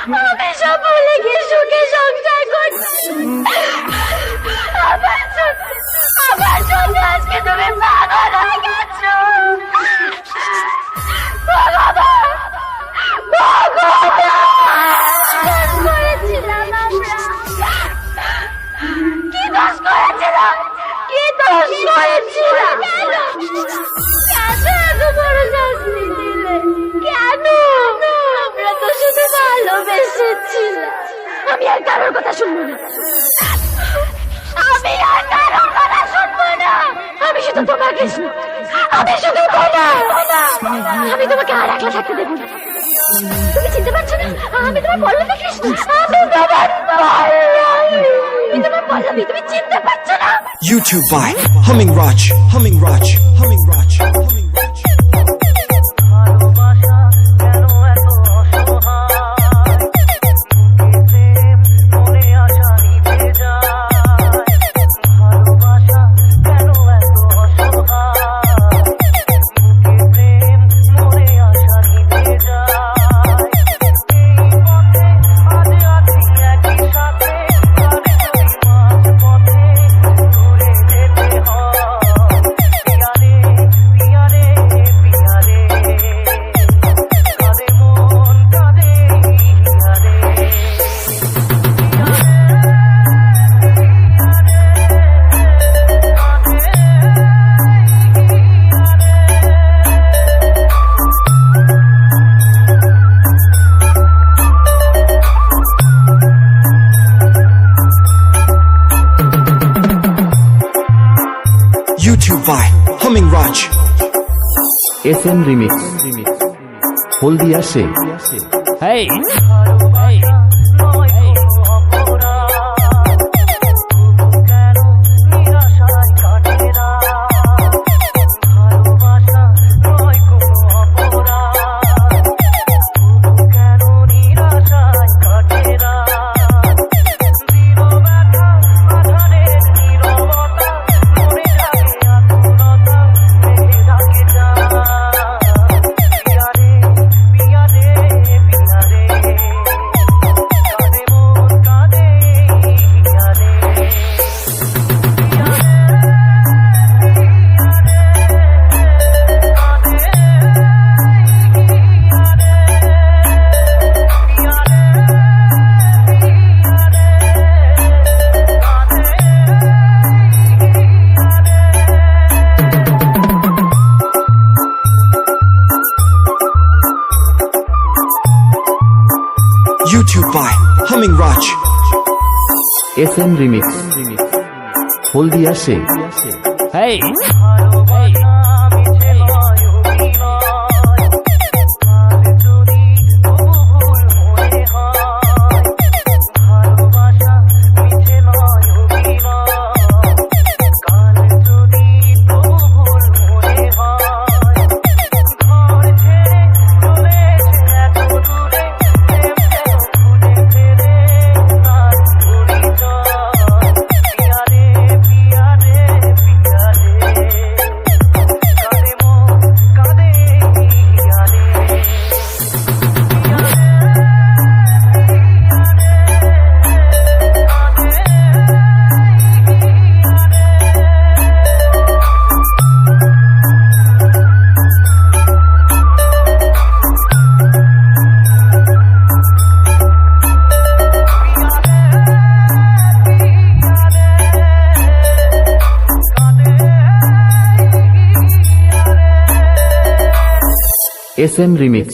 আমি সব ভুলে গিয়ে সুখে সংসার করছি। আমার জন্য আজকে তুমি পাগল হয়ে গেছো। করেছিলাম আমরা, কি দোষ করেছিলাম, কি দোষ করেছিলাম? কেন এত বড় শাস্তি দিলে? কেন? আমরা তো শুধু ভালোবেসেছিলাম। আমি আর কারোর কথা শুনবো না, আমি আর কারোর কথা শুনবো না। আমি শুধু তোমাকে, আমি শুধু আমি তোমাকে আর একলা থাকতে দেবো না। তুমি চিনতে পারছো না আমি তোমার পল্লবী কৃষ্ণ, আমি তোমার পল্লবী, তুমি চিনতে পারছো না? YouTube by Humming Raj, Humming Raj, Humming Raj, Humming Raj. YouTube by Humming Raj. SM Remix. Holdia She. Hey. YouTube by Humming Raj. SM Remix. Holdia She. Hey. SM Remix.